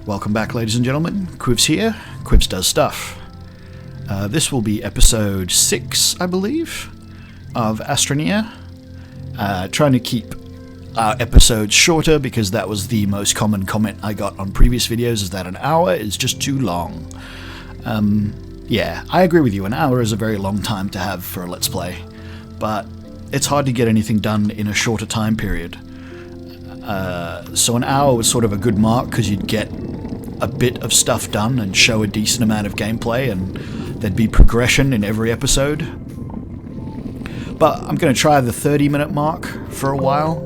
Welcome back, ladies and gentlemen. Quivs here. Quivs does stuff. This will be episode 6, I believe, of Astroneer. Trying to keep our episodes shorter because that was the most common comment I got on previous videos, is that an hour is just too long. Yeah, I agree with you. An hour is a very long time to have for a Let's Play, but it's hard to get anything done in a shorter time period. So an hour was sort of a good mark because you'd get a bit of stuff done and show a decent amount of gameplay, and there'd be progression in every episode. But I'm going to try the 30-minute mark for a while.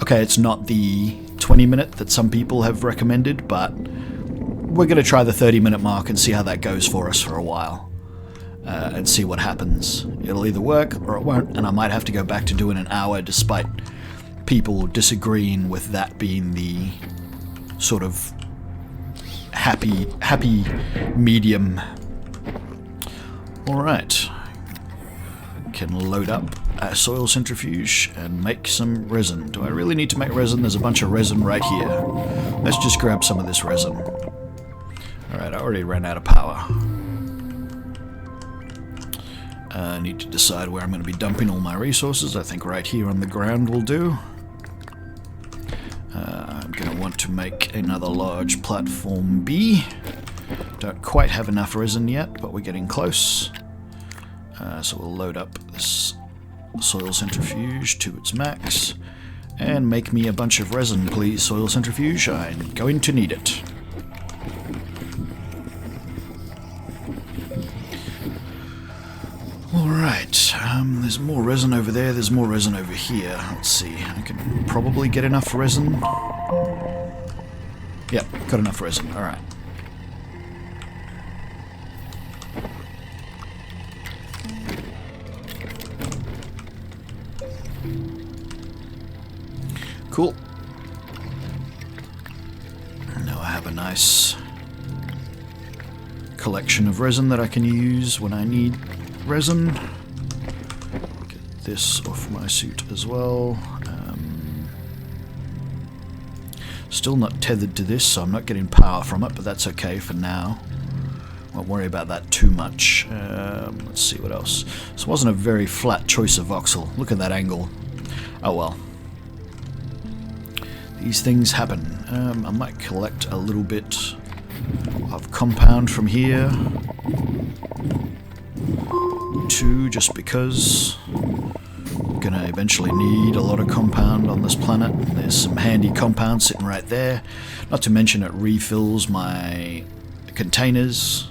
Okay, it's not the 20-minute that some people have recommended, but we're going to try the 30-minute mark and see how that goes for us for a while. And see what happens. It'll either work or it won't, and I might have to go back to doing an hour despite people disagreeing with that being the sort of happy medium. Alright. Can load up a soil centrifuge and make some resin. Do I really need to make resin? There's a bunch of resin right here. Let's just grab some of this resin. Alright, I already ran out of power. I need to decide where I'm going to be dumping all my resources. I think right here on the ground will do. I'm going to want to make another large platform B. Don't quite have enough resin yet, but we're getting close. So we'll load up this soil centrifuge to its max. And make me a bunch of resin, please, soil centrifuge. I'm going to need it. Alright, there's more resin over there, there's more resin over here. Let's see, I can probably get enough resin. Yep, got enough resin, alright. Cool. Now I have a nice collection of resin that I can use when I need resin. Get this off my suit as well. Still not tethered to this, so I'm not getting power from it, but that's okay for now. Won't worry about that too much. Let's see what else. This wasn't a very flat choice of voxel. Look at that angle. Oh well. These things happen. I might collect a little bit of compound from here. 2, just because I'm gonna eventually need a lot of compound on this planet. There's some handy compound sitting right there. Not to mention it refills my containers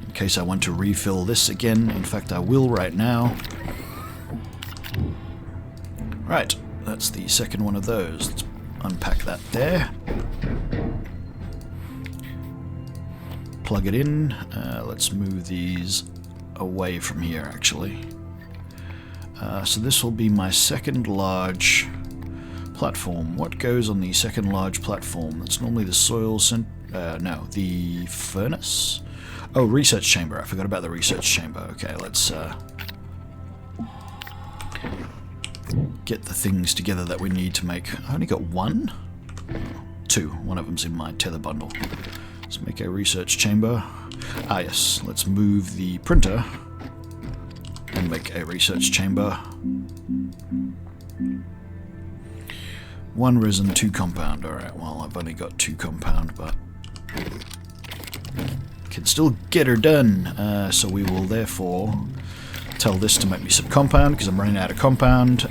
in case I want to refill this again. In fact, I will right now. Right, that's the second one of those. Let's unpack that there. Plug it in. Let's move these away from here, actually. So this will be my second large platform. What goes on the second large platform? That's normally the soil no, the furnace? Oh, research chamber. I forgot about the research chamber. Okay, let's get the things together that we need to make. I only got 1? 2. One of them's in my tether bundle. Let's make a research chamber. Ah yes, let's move the printer and make a research chamber. 1 resin, 2 compound. Alright, well I've only got 2 compound, but can still get her done. So we will therefore tell this to make me some compound because I'm running out of compound.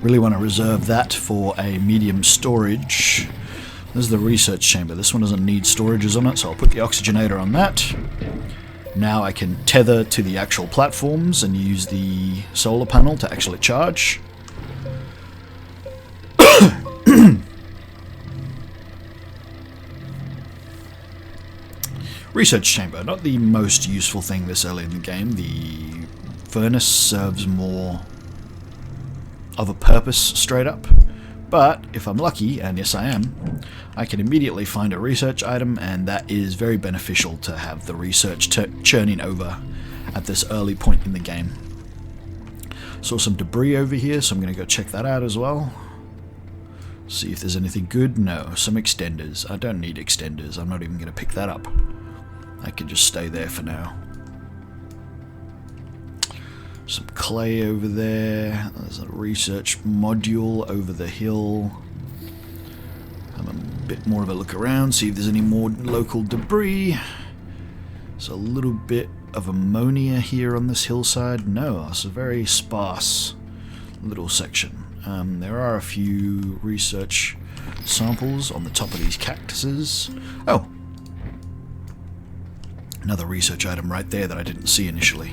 Really want to reserve that for a medium storage. This is the research chamber. This one doesn't need storages on it, so I'll put the oxygenator on that. Now I can tether to the actual platforms and use the solar panel to actually charge. Research chamber, not the most useful thing this early in the game. The furnace serves more of a purpose straight up. But if I'm lucky, and yes I am, I can immediately find a research item, and that is very beneficial to have the research churning over at this early point in the game. Saw some debris over here, so I'm going to go check that out as well. See if there's anything good. No, some extenders. I don't need extenders. I'm not even going to pick that up. I can just stay there for now. Some clay over there. There's a research module over the hill. Have a bit more of a look around, see if there's any more local debris. There's a little bit of ammonia here on this hillside. No, it's a very sparse little section. There are a few research samples on the top of these cactuses. Oh! Another research item right there that I didn't see initially.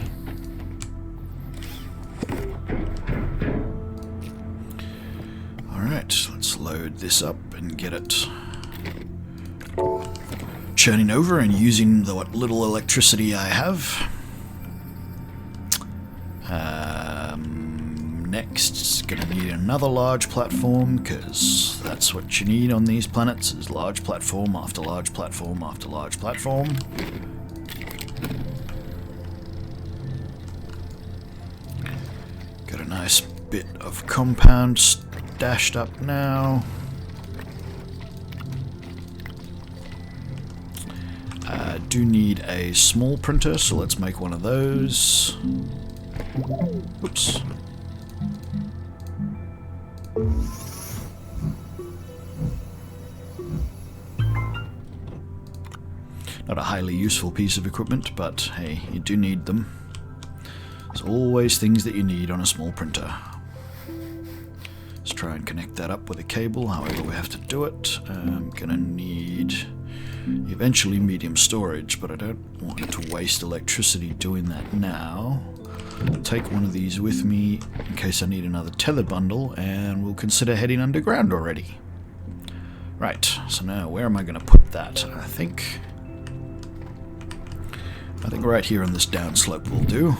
Alright, let's load this up and get it churning over and using what little electricity I have. Next, gonna need another large platform, because that's what you need on these planets, is large platform after large platform after large platform. Got a nice bit of compound stashed up now. I do need a small printer, so let's make one of those. Oops. Not a highly useful piece of equipment, but hey, you do need them. There's always things that you need on a small printer. Let's try and connect that up with a cable, however we have to do it. I'm gonna need eventually medium storage, but I don't want to waste electricity doing that now. I'll take one of these with me in case I need another tether bundle, and we'll consider heading underground already. Right, so now where am I going to put that? I think right here on this downslope will do.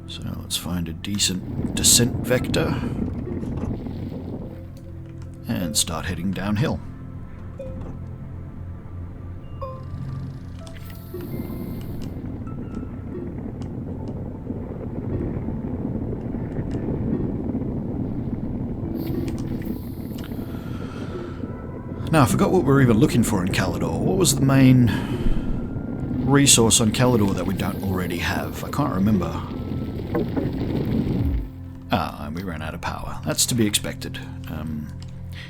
So let's find a decent descent vector and start heading downhill. Now, I forgot what we were even looking for in Calidor. What was the main resource on Calidor that we don't already have? I can't remember. Ah, and we ran out of power. That's to be expected.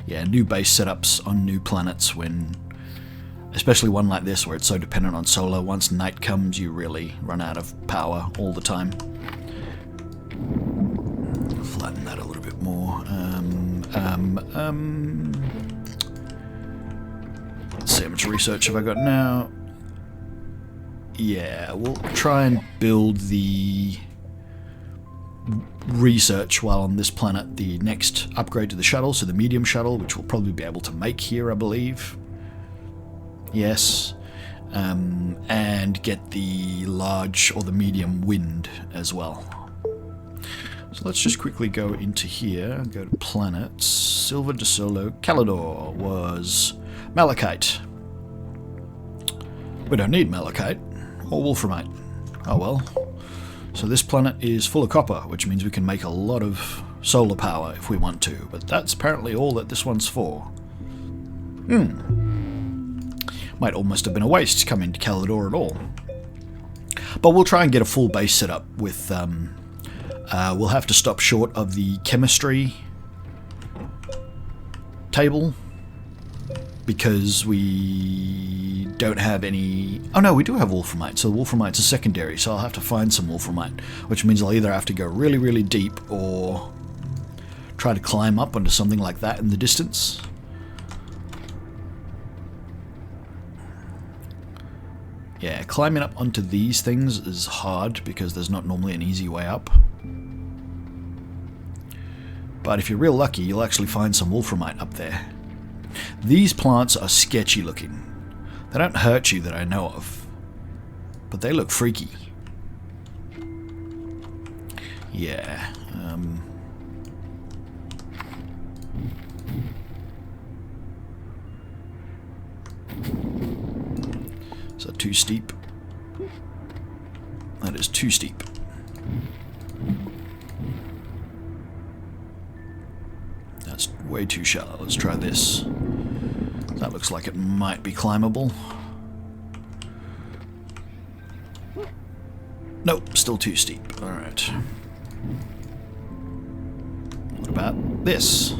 Yeah, new base setups on new planets when... especially one like this where it's so dependent on solar. Once night comes, you really run out of power all the time. Flatten that a little bit more. Let's see how much research have I got now. Yeah, we'll try and build the research while on this planet, the next upgrade to the shuttle, so the medium shuttle, which we'll probably be able to make here, I believe. Yes. And get the large or the medium wind as well. So let's just quickly go into here, go to planets. Silver de Solo. Calidor was malachite. We don't need malachite or wolframite. Oh well. So this planet is full of copper, which means we can make a lot of solar power if we want to, but that's apparently all that this one's for. Might almost have been a waste coming to Calidor at all. But we'll try and get a full base set up with... we'll have to stop short of the chemistry table because we don't have any... Oh no, we do have wolframite, so wolframite's a secondary, so I'll have to find some wolframite, which means I'll either have to go really, really deep or try to climb up onto something like that in the distance. Yeah, climbing up onto these things is hard because there's not normally an easy way up. But if you're real lucky, you'll actually find some wolframite up there. These plants are sketchy looking. They don't hurt you that I know of, but they look freaky. Yeah. Is that too steep? That is too steep. That's way too shallow. Let's try this. That looks like it might be climbable. Nope, still too steep. Alright. What about this?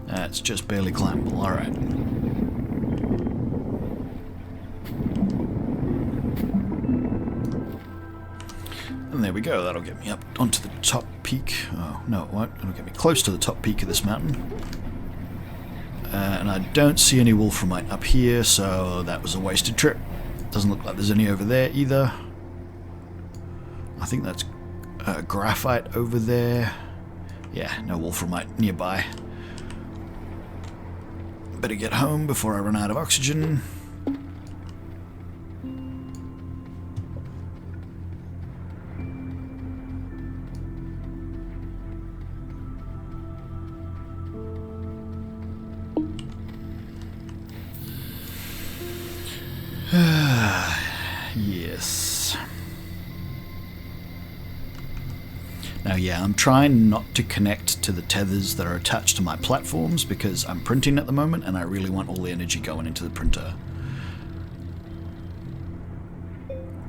That's just barely climbable. Alright. And there we go. That'll get me up onto the top peak. Oh, no, it won't. It'll get me close to the top peak of this mountain. And I don't see any wolframite up here, so that was a wasted trip. Doesn't look like there's any over there either. I think that's graphite over there. Yeah, no wolframite nearby. Better get home before I run out of oxygen. Yes. Now, yeah, I'm trying not to connect to the tethers that are attached to my platforms because I'm printing at the moment and I really want all the energy going into the printer.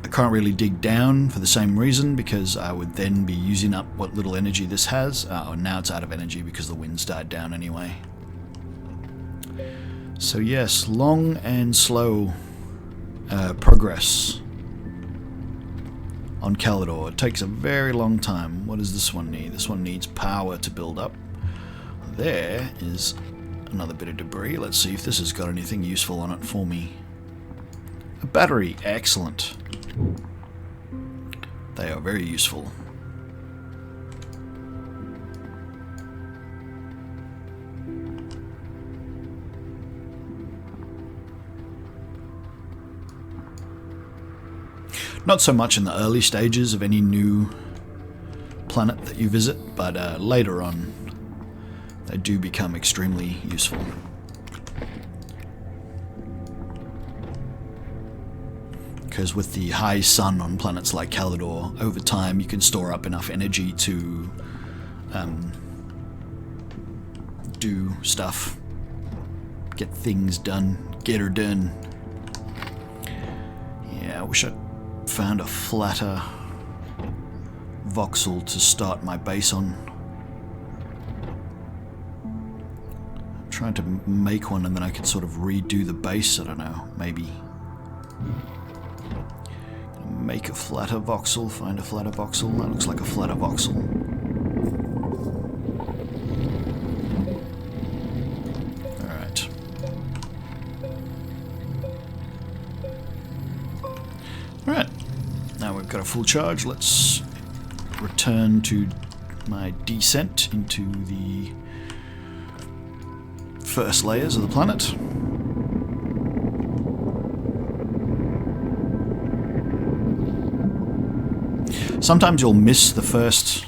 I can't really dig down for the same reason because I would then be using up what little energy this has. Oh, now it's out of energy because the wind's died down anyway. So yes, long and slow progress on Calidor. It takes a very long time. What does this one need? This one needs power to build up. There is another bit of debris. Let's see if this has got anything useful on it for me. A battery. Excellent. They are very useful. Not so much in the early stages of any new planet that you visit, but later on they do become extremely useful. Because with the high sun on planets like Calidor, over time you can store up enough energy to do stuff, get things done, get her done. Yeah, I wish I found a flatter voxel to start my base on. I'm trying to make one and then I could sort of redo the base. I don't know, maybe make a flatter voxel, find a flatter voxel. That looks like a flatter voxel. Alright. Alright. Now we've got a full charge. Let's return to my descent into the first layers of the planet. Sometimes you'll miss the first...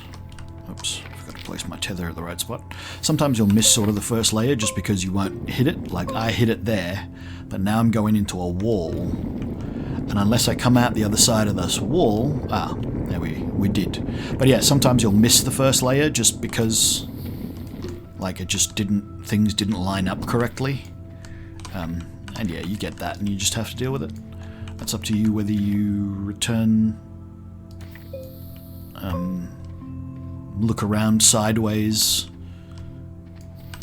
Oops, I forgot to place my tether at the right spot. Sometimes you'll miss sort of the first layer just because you won't hit it. Like I hit it there, but now I'm going into a wall. And unless I come out the other side of this wall... there we did. But yeah, sometimes you'll miss the first layer just because... like it just didn't... things didn't line up correctly. And yeah, you get that and you just have to deal with it. That's up to you whether you return... look around sideways.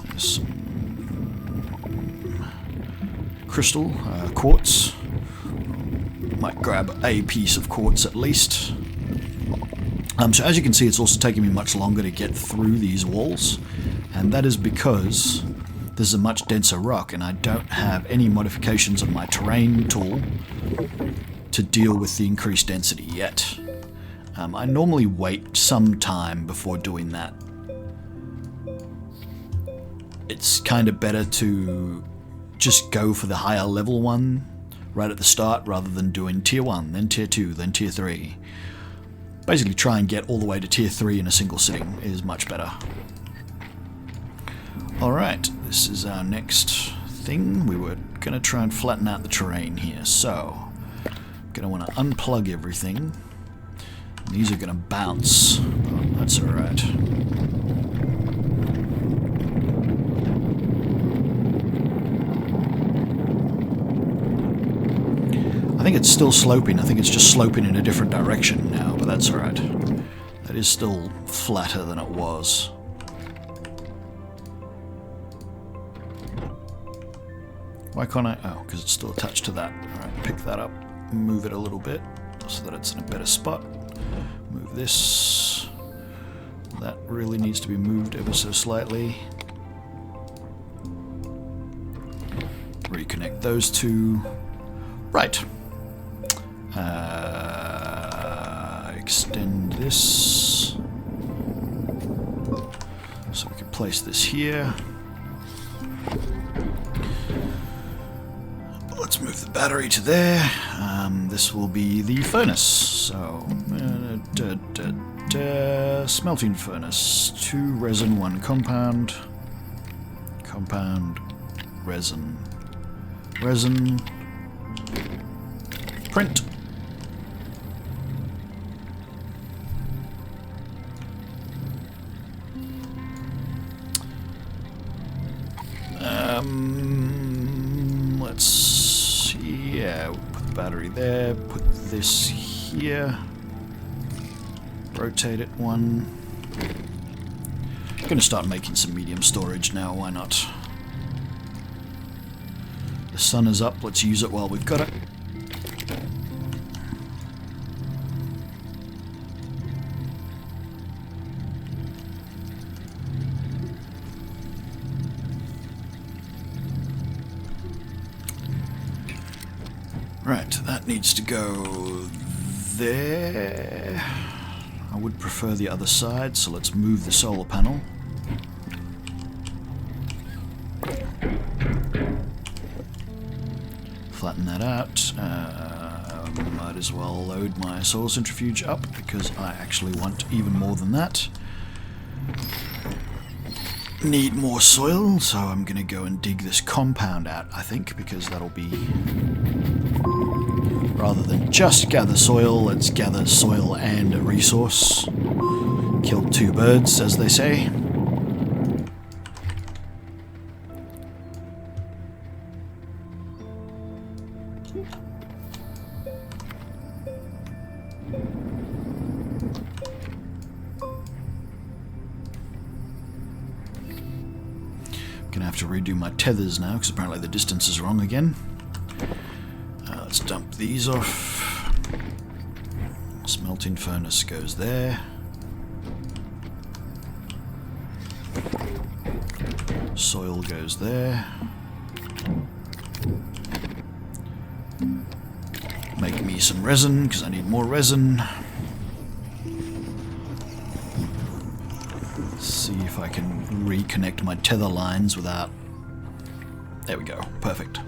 There's some crystal, quartz. Might grab a piece of quartz at least. So as you can see, it's also taking me much longer to get through these walls, and that is because this is a much denser rock and I don't have any modifications on my terrain tool to deal with the increased density yet. I normally wait some time before doing that. It's kind of better to just go for the higher level one right at the start rather than doing tier 1, then tier 2, then tier 3. Basically try and get all the way to tier 3 in a single sitting is much better. Alright, this is our next thing. We were going to try and flatten out the terrain here, so Gonna want to unplug everything. These are gonna bounce. Oh, that's alright. I think it's still sloping. I think it's just sloping in a different direction now, but that's alright. That is still flatter than it was. Why can't I? Oh, because it's still attached to that. Alright, pick that up, move it a little bit so that it's in a better spot. Move this. That really needs to be moved ever so slightly. Reconnect those two. Right. Extend this. So we can place this here. Let's move the battery to there. This will be the furnace. So, smelting furnace. 2 resin, 1 compound. Compound, resin. Resin. Print. Let's see. Yeah, we'll put the battery there. Put this here. Rotate it 1. I'm gonna start making some medium storage now. Why not? The sun is up. Let's use it while we've got it. Right, that needs to go there. I would prefer the other side, so let's move the solar panel. Flatten that out. Might as well load my soil centrifuge up because I actually want even more than that. Need more soil, so I'm going to go and dig this compound out, I think, because that'll be... Rather than just gather soil, let's gather soil and a resource. Kill 2 birds, as they say. Gonna have to redo my tethers now, because apparently the distance is wrong again. Let's dump these off. Smelting furnace goes there. Soil goes there. Make me some resin, because I need more resin. See if I can reconnect my tether lines without... There we go. Perfect.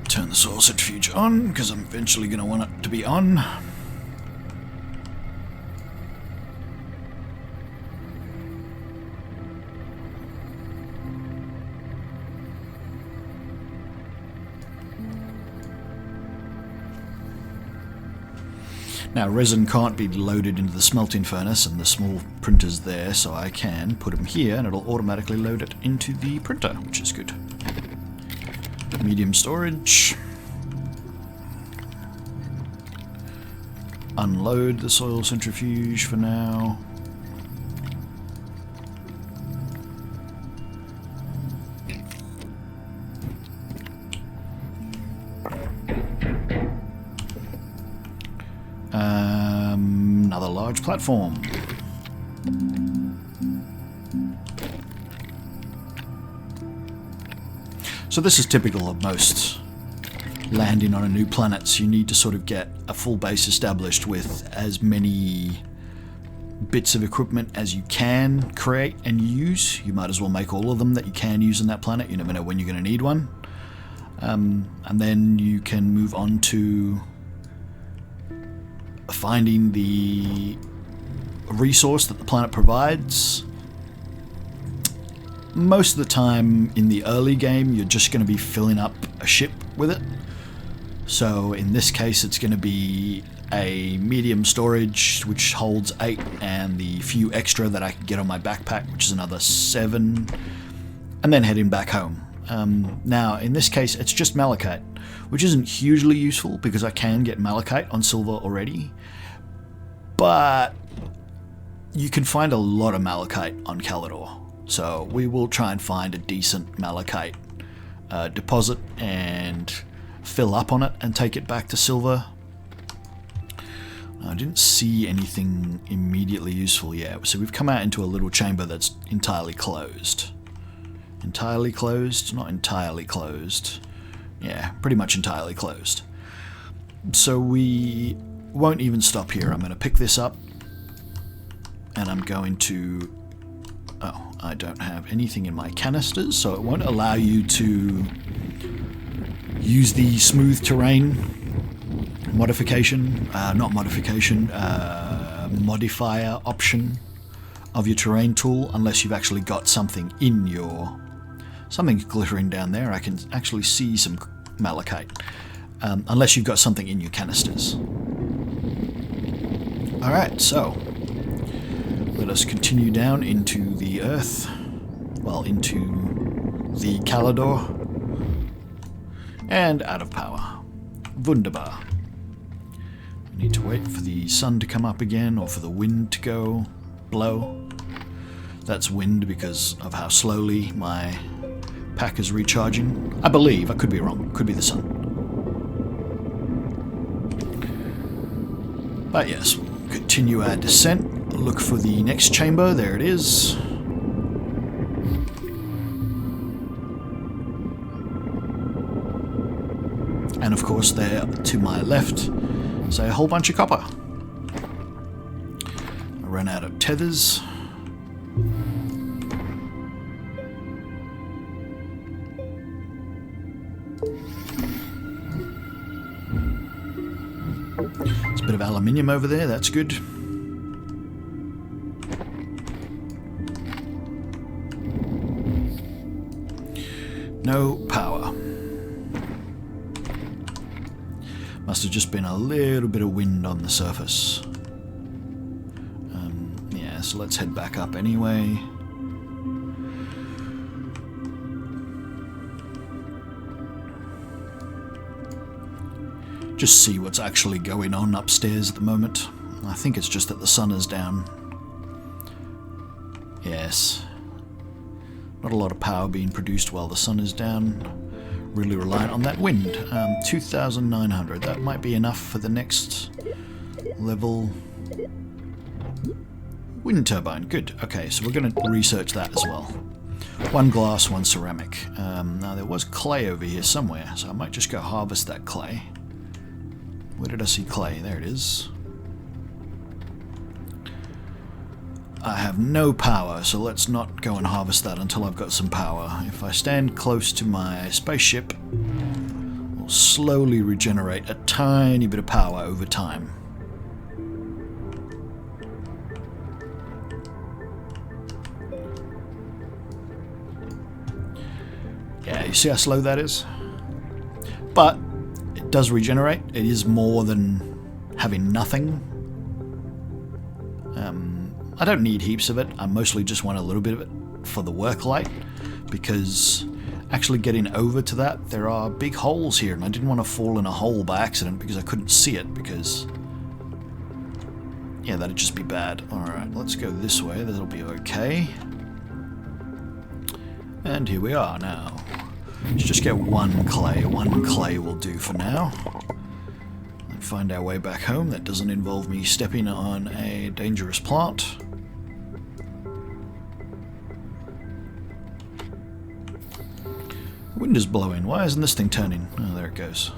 Turn the soil centrifuge on, because I'm eventually going to want it to be on. Now, resin can't be loaded into the smelting furnace, and the small printer's there, so I can put them here, and it'll automatically load it into the printer, which is good. Medium storage. Unload the soil centrifuge for now. Another large platform. So this is typical of most landing on a new planet, so you need to sort of get a full base established with as many bits of equipment as you can create and use. You might as well make all of them that you can use on that planet. You never know when you're going to need one. And then you can move on to finding the resource that the planet provides, most of the time in the early game you're just going to be filling up a ship with it. So in this case it's going to be a medium storage which holds 8 and the few extra that I can get on my backpack, which is another 7, and then heading back home. Now in this case it's just malachite, which isn't hugely useful because I can get malachite on silver already, but you can find a lot of malachite on Calidor. So we will try and find a decent malachite deposit and fill up on it and take it back to silver. I didn't see anything immediately useful yet. So we've come out into a little chamber that's entirely closed. Entirely closed? Not entirely closed. Yeah, pretty much entirely closed. So we won't even stop here. I'm going to pick this up and I'm going to... Oh, I don't have anything in my canisters, so it won't allow you to use the smooth terrain modification, modifier option of your terrain tool unless you've actually got something in your... Something's glittering down there. I can actually see some malachite. Unless you've got something in your canisters. Alright, so let us continue down into the Earth. Well, into the Calidor. And out of power. Wunderbar. I need to wait for the sun to come up again, or for the wind to blow. That's wind because of how slowly my pack is recharging. I believe, I could be wrong, could be the sun. But yes, we'll continue our descent, look for the next chamber, there it is. And of course there to my left is a whole bunch of copper. I ran out of tethers. There's a bit of aluminium over there, that's good. No power. Must have just been a little bit of wind on the surface. Yeah, so let's head back up anyway. Just see what's actually going on upstairs at the moment. I think it's just that the sun is down. Yes. Not a lot of power being produced while the sun is down. Really reliant on that wind. 2,900. That might be enough for the next level. Wind turbine. Good. Okay, so we're going to research that as well. 1 glass, 1 ceramic. Now there was clay over here somewhere, so I might just go harvest that clay. Where did I see clay? There it is. I have no power, so let's not go and harvest that until I've got some power. If I stand close to my spaceship, we'll slowly regenerate a tiny bit of power over time. Yeah, you see how slow that is? But it does regenerate. It is more than having nothing. I don't need heaps of it. I mostly just want a little bit of it for the work light, because actually getting over to that, there are big holes here, and I didn't want to fall in a hole by accident because I couldn't see it, because yeah, that'd just be bad. Alright, let's go this way. That'll be okay. And here we are now. Let's just get 1 clay. 1 clay will do for now. And find our way back home. That doesn't involve me stepping on a dangerous plant. Wind is blowing. Why isn't this thing turning? Oh, there it goes.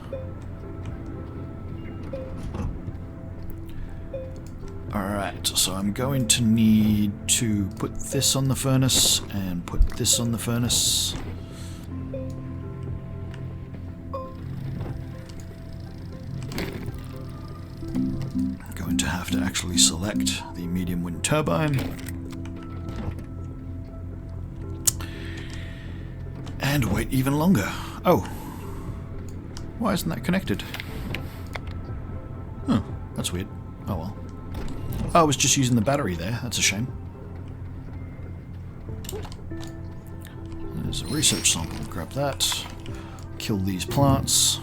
Alright, so I'm going to need to put this on the furnace and put this on the furnace. I'm going to have to actually select the medium wind turbine. And wait even longer. Oh. Why isn't that connected? Huh, that's weird. Oh well. Oh, I was just using the battery there. That's a shame. There's a research sample. Grab that. Kill these plants.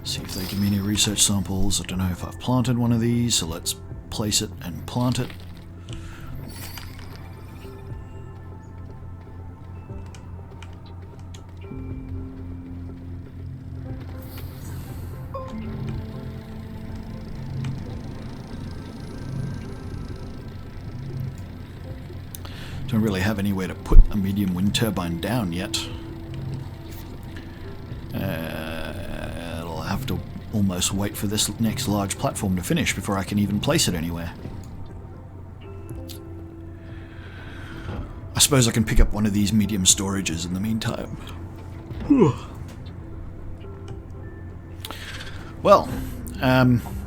See if they give me any research samples. I don't know if I've planted one of these, so let's place it and plant it. Don't really have anywhere to put a medium wind turbine down yet. I'll have to almost wait for this next large platform to finish before I can even place it anywhere. I suppose I can pick up one of these medium storages in the meantime. Well,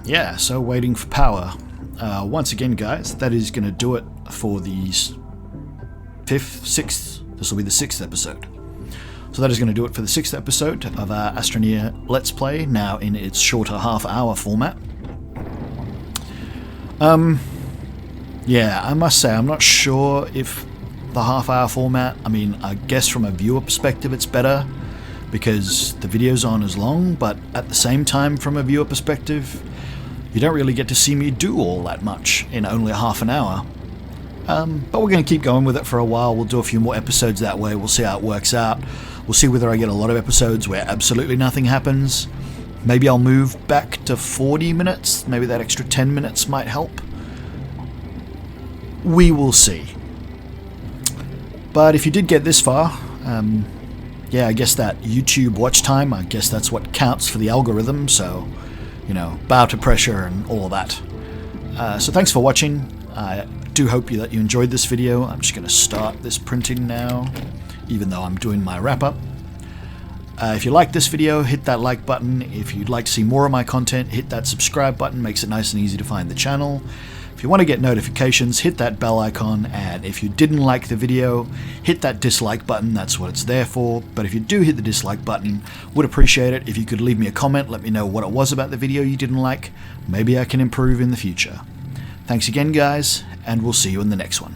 yeah, so waiting for power. Once again, guys, that is going to do it for these 5th, 6th, this will be the 6th episode. So that is going to do it for the 6th episode of our Astroneer Let's Play, now in its shorter half-hour format. Yeah, I must say, I'm not sure if the half-hour format, I mean, I guess from a viewer perspective it's better, because the videos aren't as long, but at the same time, from a viewer perspective, you don't really get to see me do all that much in only half an hour. But we're going to keep going with it for a while. We'll do a few more episodes that way. We'll see how it works out. We'll see whether I get a lot of episodes where absolutely nothing happens. Maybe I'll move back to 40 minutes. Maybe that extra 10 minutes might help. We will see. But if you did get this far, yeah, I guess that YouTube watch time, I guess that's what counts for the algorithm. So, you know, bow to pressure and all of that. So thanks for watching. I do hope that you enjoyed this video. I'm just going to start this printing now, even though I'm doing my wrap-up. If you liked this video, hit that like button. If you'd like to see more of my content, hit that subscribe button. Makes it nice and easy to find the channel. If you want to get notifications, hit that bell icon. And if you didn't like the video, hit that dislike button. That's what it's there for. But if you do hit the dislike button, would appreciate it if you could leave me a comment. Let me know what it was about the video you didn't like. Maybe I can improve in the future. Thanks again, guys, and we'll see you in the next one.